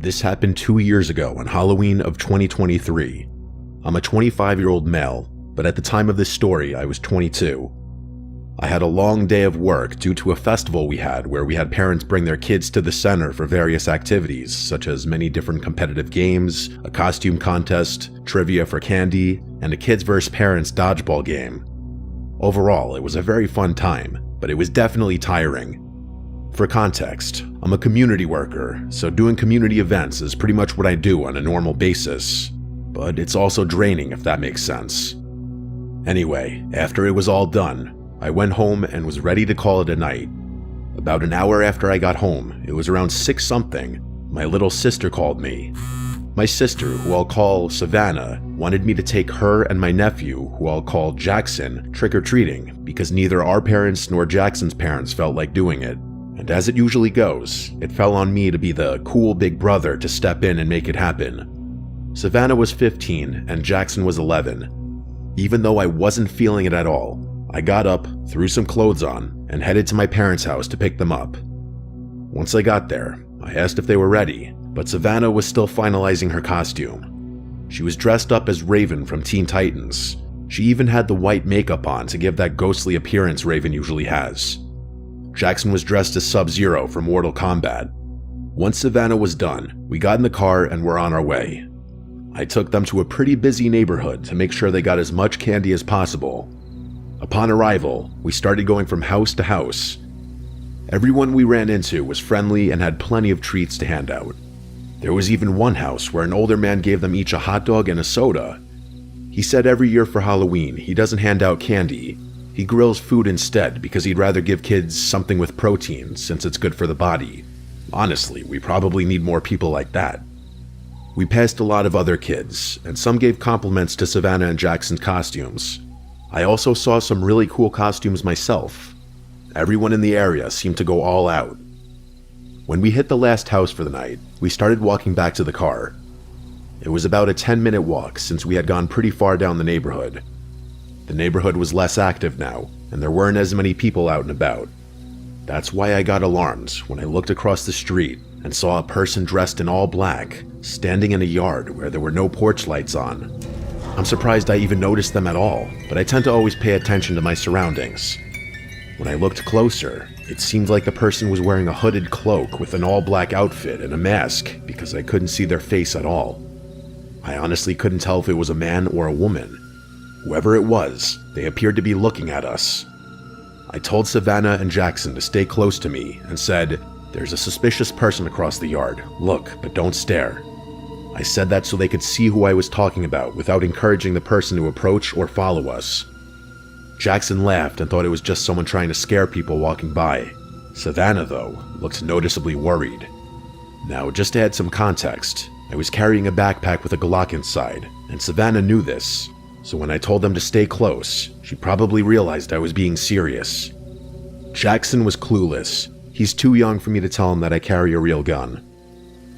This happened 2 years ago on Halloween of 2023. I'm a 25-year-old male, but at the time of this story, I was 22. I had a long day of work due to a festival we had where we had parents bring their kids to the center for various activities, such as many different competitive games, a costume contest, trivia for candy, and a kids vs. parents dodgeball game. Overall, it was a very fun time, but it was definitely tiring. For context, I'm a community worker, so doing community events is pretty much what I do on a normal basis, but it's also draining if that makes sense. Anyway, after it was all done, I went home and was ready to call it a night. About an hour after I got home, it was around 6 something, my little sister called me. My sister, who I'll call Savannah, wanted me to take her and my nephew, who I'll call Jackson, trick-or-treating because neither our parents nor Jackson's parents felt like doing it. And as it usually goes, it fell on me to be the cool big brother to step in and make it happen. Savannah was 15 and Jackson was 11. Even though I wasn't feeling it at all, I got up, threw some clothes on, and headed to my parents' house to pick them up. Once I got there, I asked if they were ready, but Savannah was still finalizing her costume. She was dressed up as Raven from Teen Titans. She even had the white makeup on to give that ghostly appearance Raven usually has. Jackson was dressed as Sub-Zero from Mortal Kombat. Once Savannah was done, we got in the car and were on our way. I took them to a pretty busy neighborhood to make sure they got as much candy as possible. Upon arrival, we started going from house to house. Everyone we ran into was friendly and had plenty of treats to hand out. There was even one house where an older man gave them each a hot dog and a soda. He said every year for Halloween he doesn't hand out candy. He grills food instead because he'd rather give kids something with protein since it's good for the body. Honestly, we probably need more people like that. We passed a lot of other kids, and some gave compliments to Savannah and Jackson's costumes. I also saw some really cool costumes myself. Everyone in the area seemed to go all out. When we hit the last house for the night, we started walking back to the car. It was about a 10-minute walk since we had gone pretty far down the neighborhood. The neighborhood was less active now, and there weren't as many people out and about. That's why I got alarmed when I looked across the street and saw a person dressed in all black, standing in a yard where there were no porch lights on. I'm surprised I even noticed them at all, but I tend to always pay attention to my surroundings. When I looked closer, it seemed like the person was wearing a hooded cloak with an all-black outfit and a mask because I couldn't see their face at all. I honestly couldn't tell if it was a man or a woman. Whoever it was, they appeared to be looking at us. I told Savannah and Jackson to stay close to me and said, "There's a suspicious person across the yard. Look, but don't stare." I said that so they could see who I was talking about without encouraging the person to approach or follow us. Jackson laughed and thought it was just someone trying to scare people walking by. Savannah, though, looked noticeably worried. Now, just to add some context, I was carrying a backpack with a Glock inside, and Savannah knew this, so when I told them to stay close, she probably realized I was being serious. Jackson was clueless. He's too young for me to tell him that I carry a real gun.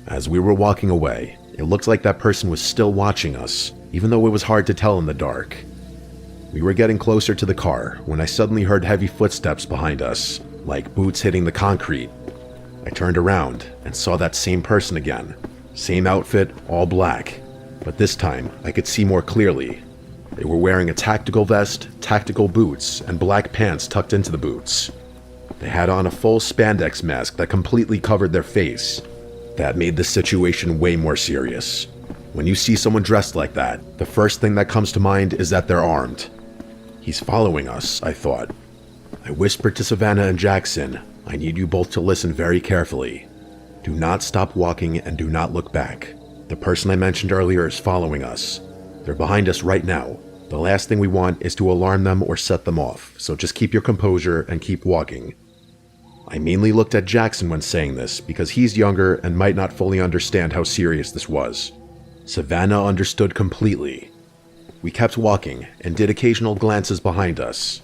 As we were walking away, it looked like that person was still watching us, even though it was hard to tell in the dark. We were getting closer to the car when I suddenly heard heavy footsteps behind us, like boots hitting the concrete. I turned around and saw that same person again. Same outfit, all black, but this time I could see more clearly. They were wearing a tactical vest, tactical boots, and black pants tucked into the boots. They had on a full spandex mask that completely covered their face. That made the situation way more serious. When you see someone dressed like that, the first thing that comes to mind is that they're armed. He's following us, I thought. I whispered to Savannah and Jackson, "I need you both to listen very carefully. Do not stop walking and do not look back. The person I mentioned earlier is following us. They're behind us right now. The last thing we want is to alarm them or set them off, so just keep your composure and keep walking." I mainly looked at Jackson when saying this because he's younger and might not fully understand how serious this was. Savannah understood completely. We kept walking and did occasional glances behind us.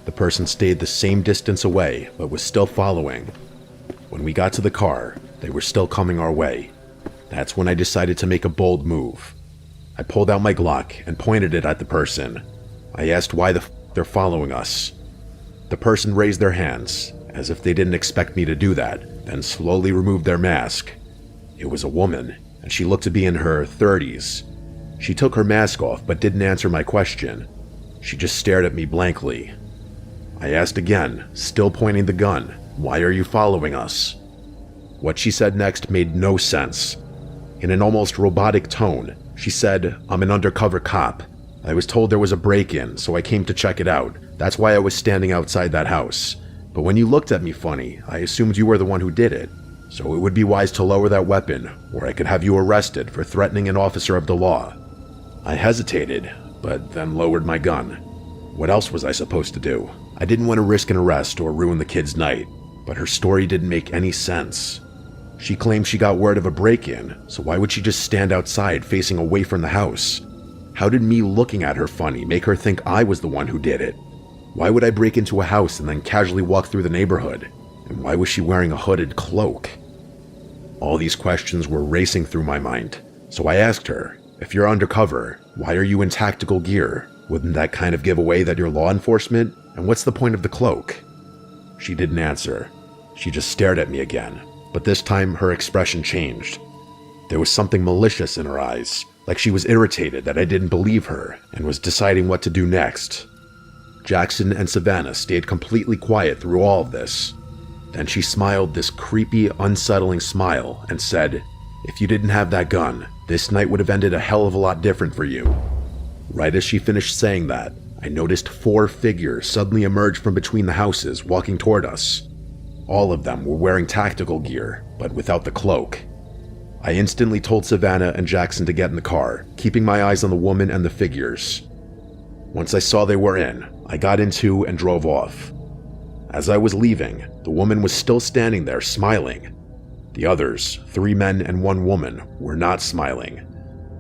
The person stayed the same distance away but was still following. When we got to the car, they were still coming our way. That's when I decided to make a bold move. I pulled out my Glock and pointed it at the person. I asked why they're following us. The person raised their hands, as if they didn't expect me to do that, then slowly removed their mask. It was a woman, and she looked to be in her 30s. She took her mask off but didn't answer my question. She just stared at me blankly. I asked again, still pointing the gun, "Why are you following us?" What she said next made no sense. In an almost robotic tone, she said, "I'm an undercover cop. I was told there was a break-in, so I came to check it out. That's why I was standing outside that house. But when you looked at me funny, I assumed you were the one who did it. So it would be wise to lower that weapon, or I could have you arrested for threatening an officer of the law." I hesitated, but then lowered my gun. What else was I supposed to do? I didn't want to risk an arrest or ruin the kid's night, but her story didn't make any sense. She claimed she got word of a break-in, so why would she just stand outside facing away from the house? How did me looking at her funny make her think I was the one who did it? Why would I break into a house and then casually walk through the neighborhood? And why was she wearing a hooded cloak? All these questions were racing through my mind, so I asked her, "If you're undercover, why are you in tactical gear? Wouldn't that kind of give away that you're law enforcement? And what's the point of the cloak?" She didn't answer. She just stared at me again, but this time her expression changed. There was something malicious in her eyes, like she was irritated that I didn't believe her and was deciding what to do next. Jackson and Savannah stayed completely quiet through all of this. Then she smiled this creepy, unsettling smile and said, "If you didn't have that gun, this night would have ended a hell of a lot different for you." Right as she finished saying that, I noticed 4 figures suddenly emerge from between the houses, walking toward us. All of them were wearing tactical gear, but without the cloak. I instantly told Savannah and Jackson to get in the car, keeping my eyes on the woman and the figures. Once I saw they were in, I got into and drove off. As I was leaving, the woman was still standing there smiling. The others, 3 men and 1 woman, were not smiling.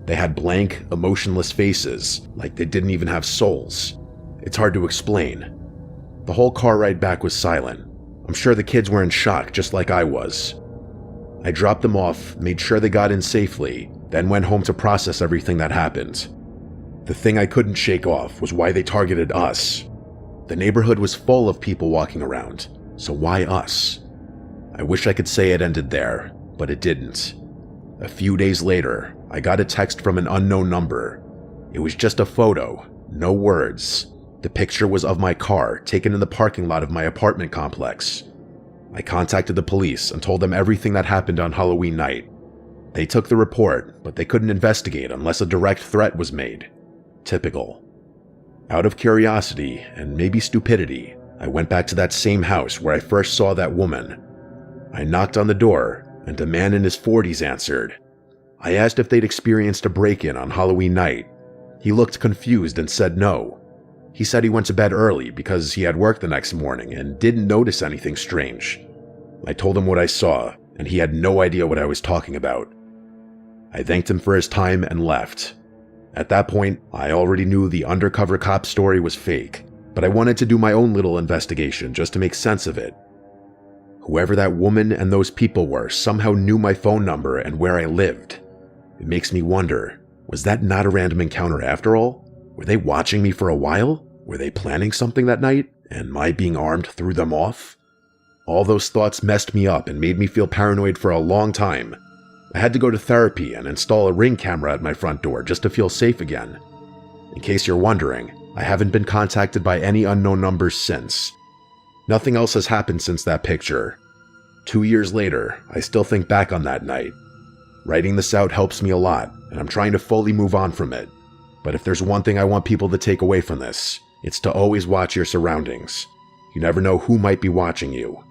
They had blank, emotionless faces, like they didn't even have souls. It's hard to explain. The whole car ride back was silent. I'm sure the kids were in shock just like I was. I dropped them off, made sure they got in safely, then went home to process everything that happened. The thing I couldn't shake off was why they targeted us. The neighborhood was full of people walking around, so why us? I wish I could say it ended there, but it didn't. A few days later, I got a text from an unknown number. It was just a photo, no words. The picture was of my car, taken in the parking lot of my apartment complex. I contacted the police and told them everything that happened on Halloween night. They took the report, but they couldn't investigate unless a direct threat was made. Typical. Out of curiosity, and maybe stupidity, I went back to that same house where I first saw that woman. I knocked on the door, and a man in his 40s answered. I asked if they'd experienced a break-in on Halloween night. He looked confused and said no. He said he went to bed early because he had work the next morning and didn't notice anything strange. I told him what I saw, and he had no idea what I was talking about. I thanked him for his time and left. At that point, I already knew the undercover cop story was fake, but I wanted to do my own little investigation just to make sense of it. Whoever that woman and those people were somehow knew my phone number and where I lived. It makes me wonder, was that not a random encounter after all? Were they watching me for a while? Were they planning something that night, and my being armed threw them off? All those thoughts messed me up and made me feel paranoid for a long time. I had to go to therapy and install a Ring camera at my front door just to feel safe again. In case you're wondering, I haven't been contacted by any unknown numbers since. Nothing else has happened since that picture. 2 years later, I still think back on that night. Writing this out helps me a lot, and I'm trying to fully move on from it. But if there's one thing I want people to take away from this, it's to always watch your surroundings. You never know who might be watching you.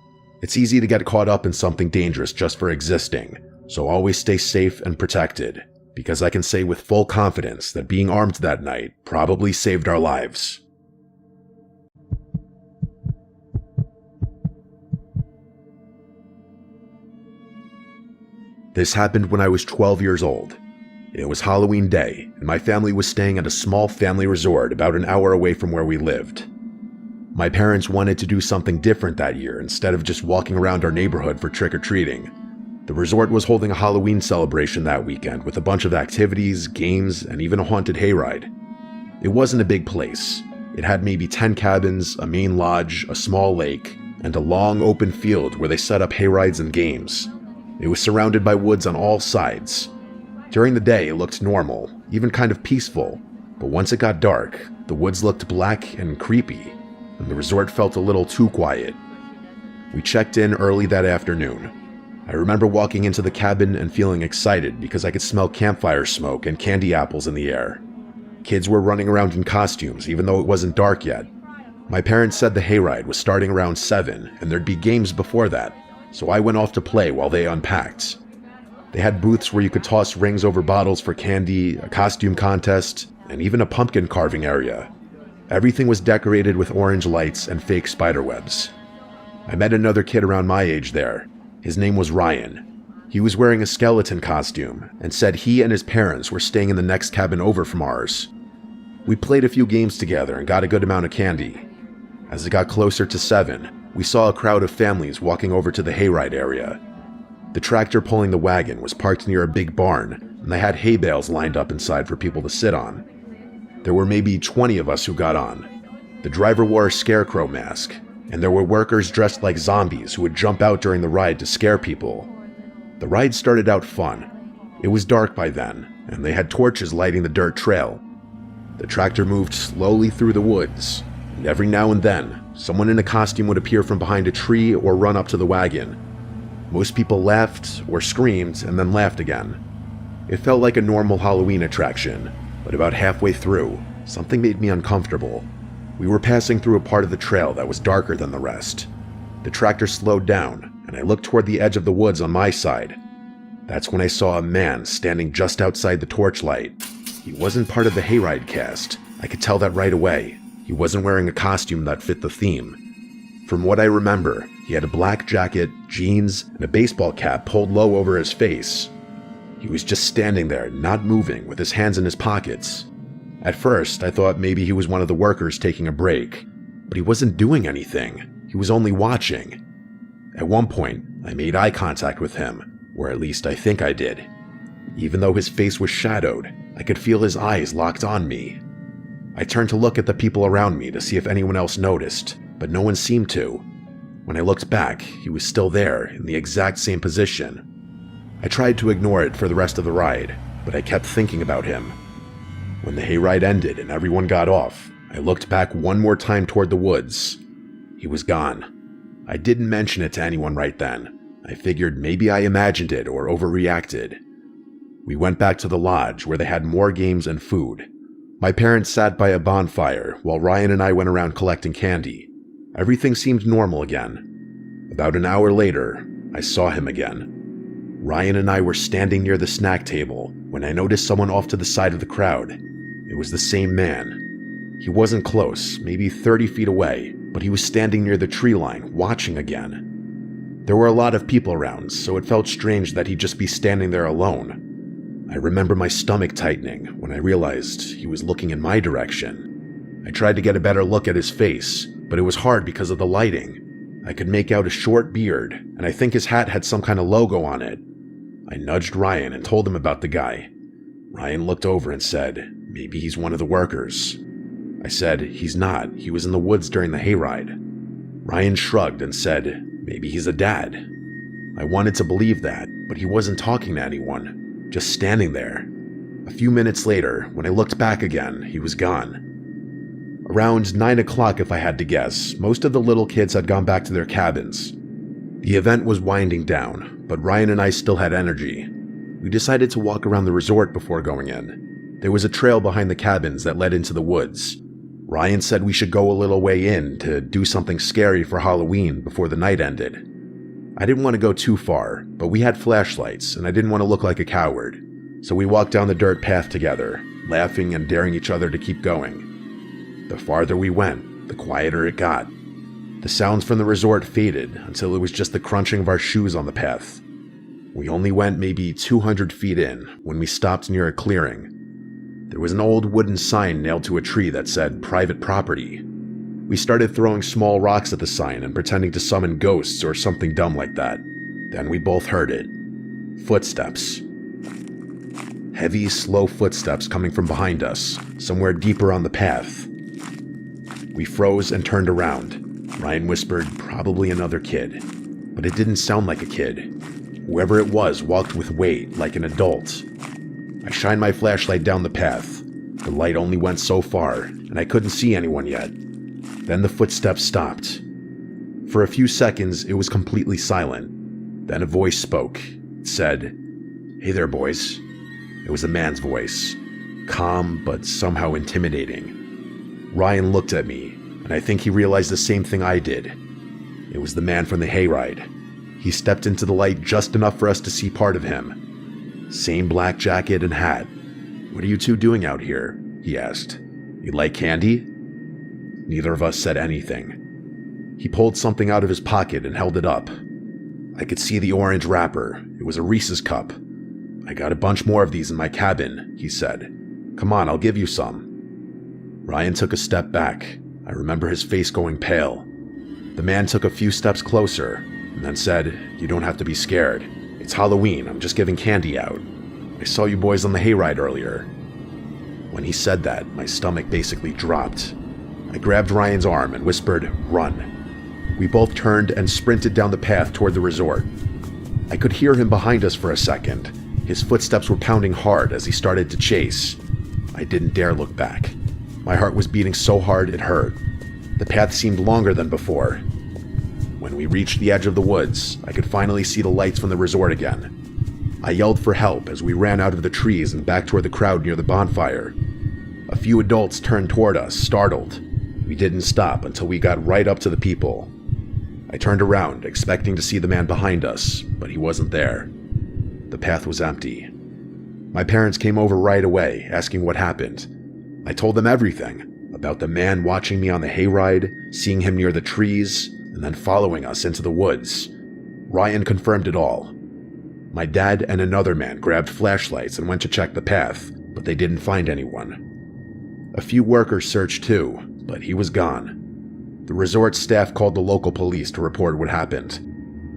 It's easy to get caught up in something dangerous just for existing, so always stay safe and protected, because I can say with full confidence that being armed that night probably saved our lives. This happened when I was 12 years old. It was Halloween day, and my family was staying at a small family resort about an hour away from where we lived. My parents wanted to do something different that year instead of just walking around our neighborhood for trick-or-treating. The resort was holding a Halloween celebration that weekend with a bunch of activities, games, and even a haunted hayride. It wasn't a big place. It had maybe 10 cabins, a main lodge, a small lake, and a long open field where they set up hayrides and games. It was surrounded by woods on all sides. During the day, it looked normal, even kind of peaceful, but once it got dark, the woods looked black and creepy, and the resort felt a little too quiet. We checked in early that afternoon. I remember walking into the cabin and feeling excited because I could smell campfire smoke and candy apples in the air. Kids were running around in costumes, even though it wasn't dark yet. My parents said the hayride was starting around 7, and there'd be games before that, so I went off to play while they unpacked. They had booths where you could toss rings over bottles for candy, a costume contest, and even a pumpkin carving area. Everything was decorated with orange lights and fake spiderwebs. I met another kid around my age there. His name was Ryan. He was wearing a skeleton costume and said he and his parents were staying in the next cabin over from ours. We played a few games together and got a good amount of candy. As it got closer to 7, we saw a crowd of families walking over to the hayride area. The tractor pulling the wagon was parked near a big barn, and they had hay bales lined up inside for people to sit on. There were maybe 20 of us who got on. The driver wore a scarecrow mask, and there were workers dressed like zombies who would jump out during the ride to scare people. The ride started out fun. It was dark by then, and they had torches lighting the dirt trail. The tractor moved slowly through the woods, and every now and then, someone in a costume would appear from behind a tree or run up to the wagon. Most people laughed or screamed and then laughed again. It felt like a normal Halloween attraction, but about halfway through, something made me uncomfortable. We were passing through a part of the trail that was darker than the rest. The tractor slowed down, and I looked toward the edge of the woods on my side. That's when I saw a man standing just outside the torchlight. He wasn't part of the hayride cast. I could tell that right away. He wasn't wearing a costume that fit the theme. From what I remember, he had a black jacket, jeans, and a baseball cap pulled low over his face. He was just standing there, not moving, with his hands in his pockets. At first, I thought maybe he was one of the workers taking a break, but he wasn't doing anything. He was only watching. At one point, I made eye contact with him, or at least I think I did. Even though his face was shadowed, I could feel his eyes locked on me. I turned to look at the people around me to see if anyone else noticed, but no one seemed to. When I looked back, he was still there, in the exact same position. I tried to ignore it for the rest of the ride, but I kept thinking about him. When the hayride ended and everyone got off, I looked back one more time toward the woods. He was gone. I didn't mention it to anyone right then. I figured maybe I imagined it or overreacted. We went back to the lodge where they had more games and food. My parents sat by a bonfire while Ryan and I went around collecting candy. Everything seemed normal again. About an hour later, I saw him again. Ryan and I were standing near the snack table when I noticed someone off to the side of the crowd. It was the same man. He wasn't close, maybe 30 feet away, but he was standing near the tree line, watching again. There were a lot of people around, so it felt strange that he'd just be standing there alone. I remember my stomach tightening when I realized he was looking in my direction. I tried to get a better look at his face, but it was hard because of the lighting. I could make out a short beard, and I think his hat had some kind of logo on it. I nudged Ryan and told him about the guy. Ryan looked over and said, "Maybe he's one of the workers." I said, "He's not. He was in the woods during the hayride." Ryan shrugged and said, "Maybe he's a dad." I wanted to believe that, but he wasn't talking to anyone. Just standing there. A few minutes later, when I looked back again, he was gone. Around 9 o'clock, if I had to guess, most of the little kids had gone back to their cabins. The event was winding down, but Ryan and I still had energy. We decided to walk around the resort before going in. There was a trail behind the cabins that led into the woods. Ryan said we should go a little way in to do something scary for Halloween before the night ended. I didn't want to go too far, but we had flashlights, and I didn't want to look like a coward. So we walked down the dirt path together, laughing and daring each other to keep going. The farther we went, the quieter it got. The sounds from the resort faded until it was just the crunching of our shoes on the path. We only went maybe 200 feet in when we stopped near a clearing. There was an old wooden sign nailed to a tree that said "Private Property." We started throwing small rocks at the sign and pretending to summon ghosts or something dumb like that. Then we both heard it. Footsteps. Heavy, slow footsteps coming from behind us, somewhere deeper on the path. We froze and turned around. Ryan whispered, "Probably another kid." But it didn't sound like a kid. Whoever it was walked with weight, like an adult. I shined my flashlight down the path. The light only went so far, and I couldn't see anyone yet. Then the footsteps stopped. For a few seconds, it was completely silent. Then a voice spoke. It said, "Hey there, boys." It was a man's voice, calm but somehow intimidating. Ryan looked at me, and I think he realized the same thing I did. It was the man from the hayride. He stepped into the light just enough for us to see part of him. Same black jacket and hat. "What are you two doing out here?" he asked. "You like candy?" Neither of us said anything. He pulled something out of his pocket and held it up. I could see the orange wrapper. It was a Reese's cup. "I got a bunch more of these in my cabin," he said. "Come on, I'll give you some." Ryan took a step back. I remember his face going pale. The man took a few steps closer and then said, "You don't have to be scared. It's Halloween. I'm just giving candy out. I saw you boys on the hayride earlier." When he said that, my stomach basically dropped. I grabbed Ryan's arm and whispered, "Run." We both turned and sprinted down the path toward the resort. I could hear him behind us for a second. His footsteps were pounding hard as he started to chase. I didn't dare look back. My heart was beating so hard it hurt. The path seemed longer than before. When we reached the edge of the woods, I could finally see the lights from the resort again. I yelled for help as we ran out of the trees and back toward the crowd near the bonfire. A few adults turned toward us, startled. We didn't stop until we got right up to the people. I turned around, expecting to see the man behind us, but he wasn't there. The path was empty. My parents came over right away, asking what happened. I told them everything, about the man watching me on the hayride, seeing him near the trees, and then following us into the woods. Ryan confirmed it all. My dad and another man grabbed flashlights and went to check the path, but they didn't find anyone. A few workers searched too, but he was gone. The resort staff called the local police to report what happened.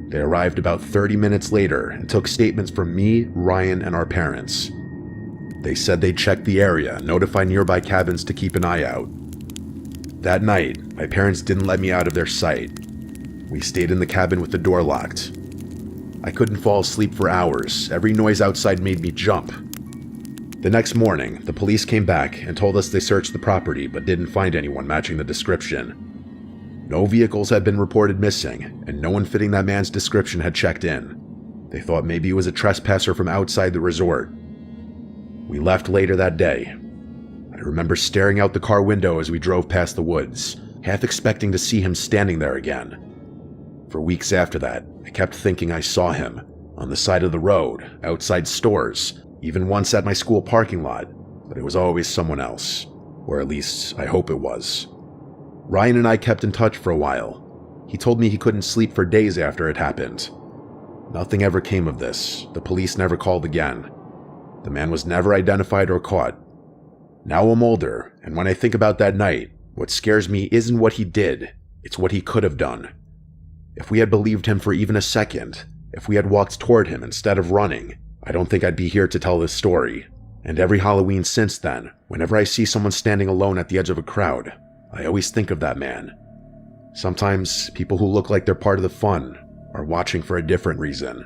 They arrived about 30 minutes later and took statements from me, Ryan, and our parents. They said they'd check the area and notify nearby cabins to keep an eye out. That night, my parents didn't let me out of their sight. We stayed in the cabin with the door locked. I couldn't fall asleep for hours. Every noise outside made me jump. The next morning, the police came back and told us they searched the property but didn't find anyone matching the description. No vehicles had been reported missing, and no one fitting that man's description had checked in. They thought maybe he was a trespasser from outside the resort. We left later that day. I remember staring out the car window as we drove past the woods, half expecting to see him standing there again. For weeks after that, I kept thinking I saw him, on the side of the road, outside stores, even once at my school parking lot, but it was always someone else. Or at least, I hope it was. Ryan and I kept in touch for a while. He told me he couldn't sleep for days after it happened. Nothing ever came of this. The police never called again. The man was never identified or caught. Now I'm older, and when I think about that night, what scares me isn't what he did, it's what he could have done. If we had believed him for even a second, if we had walked toward him instead of running, I don't think I'd be here to tell this story. And every Halloween since then, whenever I see someone standing alone at the edge of a crowd, I always think of that man. Sometimes people who look like they're part of the fun are watching for a different reason.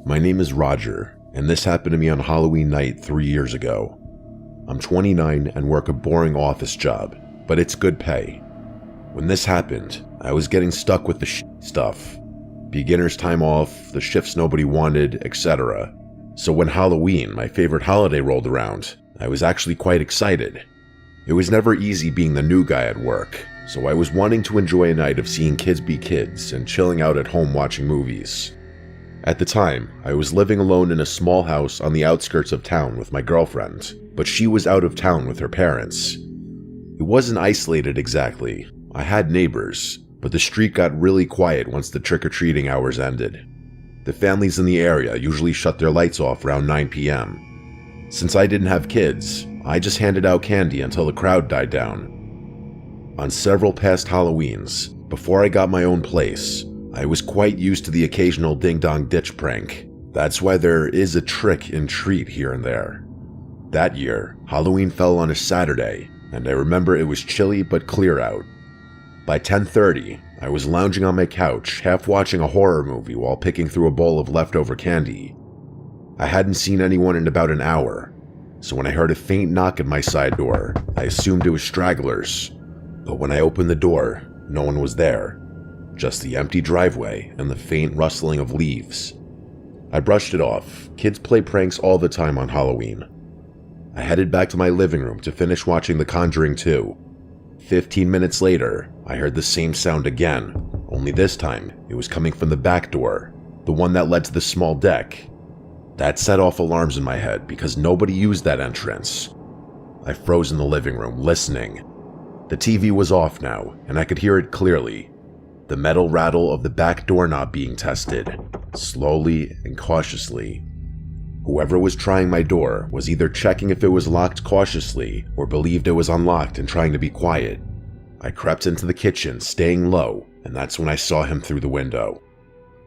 My name is Roger, and this happened to me on Halloween night 3 years ago. I'm 29 and work a boring office job, but it's good pay. When this happened, I was getting stuck with the stuff. Beginner's time off, the shifts nobody wanted, etc. So when Halloween, my favorite holiday, rolled around, I was actually quite excited. It was never easy being the new guy at work, so I was wanting to enjoy a night of seeing kids be kids and chilling out at home watching movies. At the time, I was living alone in a small house on the outskirts of town with my girlfriend, but she was out of town with her parents. It wasn't isolated exactly. I had neighbors, but the street got really quiet once the trick-or-treating hours ended. The families in the area usually shut their lights off around 9 p.m. Since I didn't have kids, I just handed out candy until the crowd died down. On several past Halloweens, before I got my own place, I was quite used to the occasional ding-dong ditch prank. That's why there is a trick and treat here and there. That year, Halloween fell on a Saturday, and I remember it was chilly but clear out. By 10:30, I was lounging on my couch, half watching a horror movie while picking through a bowl of leftover candy. I hadn't seen anyone in about an hour, so when I heard a faint knock at my side door, I assumed it was stragglers. But when I opened the door, no one was there, just the empty driveway and the faint rustling of leaves. I brushed it off. Kids play pranks all the time on Halloween. I headed back to my living room to finish watching The Conjuring 2. 15 minutes later, I heard the same sound again, only this time it was coming from the back door, the one that led to the small deck. That set off alarms in my head because nobody used that entrance. I froze in the living room, listening. The TV was off now, and I could hear it clearly. The metal rattle of the back doorknob being tested, slowly and cautiously. Whoever was trying my door was either checking if it was locked cautiously or believed it was unlocked and trying to be quiet. I crept into the kitchen, staying low, and that's when I saw him through the window.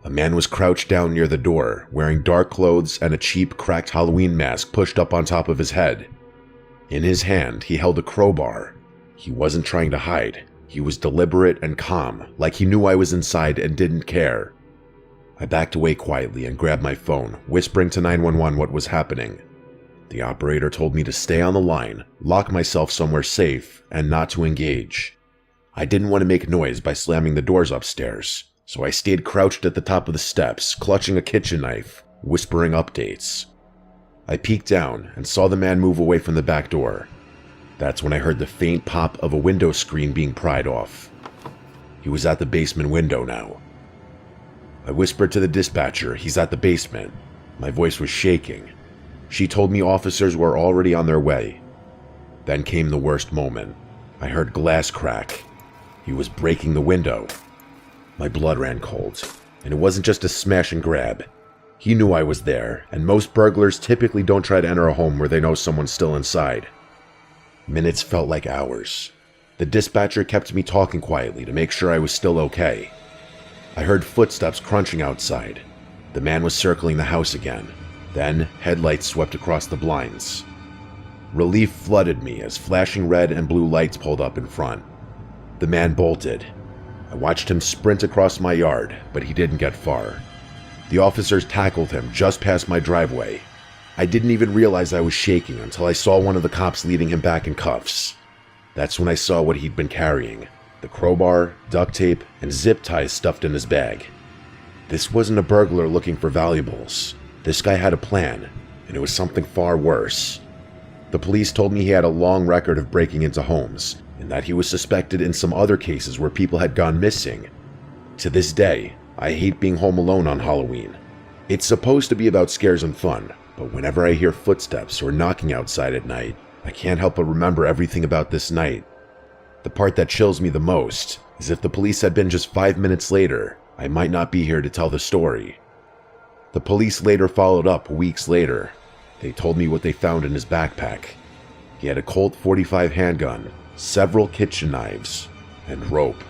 A man was crouched down near the door, wearing dark clothes and a cheap, cracked Halloween mask pushed up on top of his head. In his hand, he held a crowbar. He wasn't trying to hide. He was deliberate and calm, like he knew I was inside and didn't care. I backed away quietly and grabbed my phone, whispering to 911 what was happening. The operator told me to stay on the line, lock myself somewhere safe, and not to engage. I didn't want to make noise by slamming the doors upstairs, so I stayed crouched at the top of the steps, clutching a kitchen knife, whispering updates. I peeked down and saw the man move away from the back door. That's when I heard the faint pop of a window screen being pried off. He was at the basement window now. I whispered to the dispatcher, "He's at the basement." My voice was shaking. She told me officers were already on their way. Then came the worst moment. I heard glass crack. He was breaking the window. My blood ran cold, and it wasn't just a smash and grab. He knew I was there, and most burglars typically don't try to enter a home where they know someone's still inside. Minutes felt like hours. The dispatcher kept me talking quietly to make sure I was still okay. I heard footsteps crunching outside. The man was circling the house again. Then, headlights swept across the blinds. Relief flooded me as flashing red and blue lights pulled up in front. The man bolted. I watched him sprint across my yard, but he didn't get far. The officers tackled him just past my driveway. I didn't even realize I was shaking until I saw one of the cops leading him back in cuffs. That's when I saw what he'd been carrying. The crowbar, duct tape, and zip ties stuffed in his bag. This wasn't a burglar looking for valuables. This guy had a plan, and it was something far worse. The police told me he had a long record of breaking into homes, and that he was suspected in some other cases where people had gone missing. To this day, I hate being home alone on Halloween. It's supposed to be about scares and fun, but whenever I hear footsteps or knocking outside at night, I can't help but remember everything about this night. The part that chills me the most is if the police had been just 5 minutes later, I might not be here to tell the story. The police later followed up weeks later. They told me what they found in his backpack. He had a Colt .45 handgun, several kitchen knives, and rope.